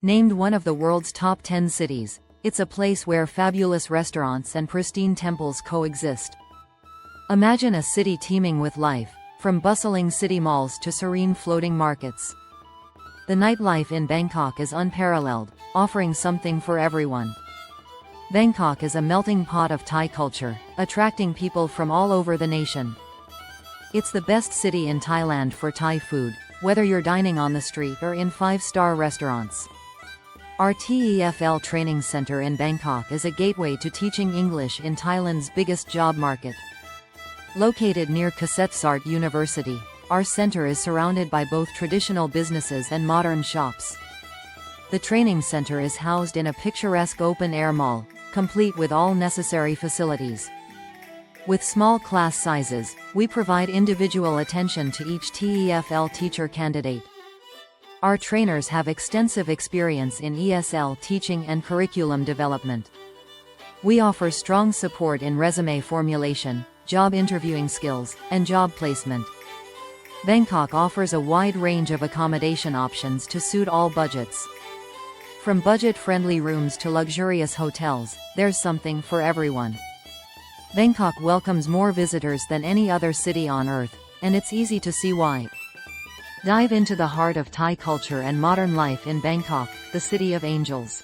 Named one of the world's top 10 cities, it's a place where fabulous restaurants and pristine temples coexist. Imagine a city teeming with life, from bustling city malls to serene floating markets. The nightlife in Bangkok is unparalleled, offering something for everyone. Bangkok is a melting pot of Thai culture, attracting people from all over the nation. It's the best city in Thailand for Thai food, whether you're dining on the street or in five-star restaurants. Our TEFL training center in Bangkok is a gateway to teaching English in Thailand's biggest job market. Located near TESOL University, our center is surrounded by both traditional businesses and modern shops. The training center is housed in a picturesque open-air mall, complete with all necessary facilities. With small class sizes, we provide individual attention to each TEFL teacher candidate. Our trainers have extensive experience in ESL teaching and curriculum development. We offer strong support in resume formulation, job interviewing skills, and job placement. Bangkok offers a wide range of accommodation options to suit all budgets. From budget-friendly rooms to luxurious hotels, there's something for everyone. Bangkok welcomes more visitors than any other city on earth, and it's easy to see why. Dive into the heart of Thai culture and modern life in Bangkok, the City of Angels.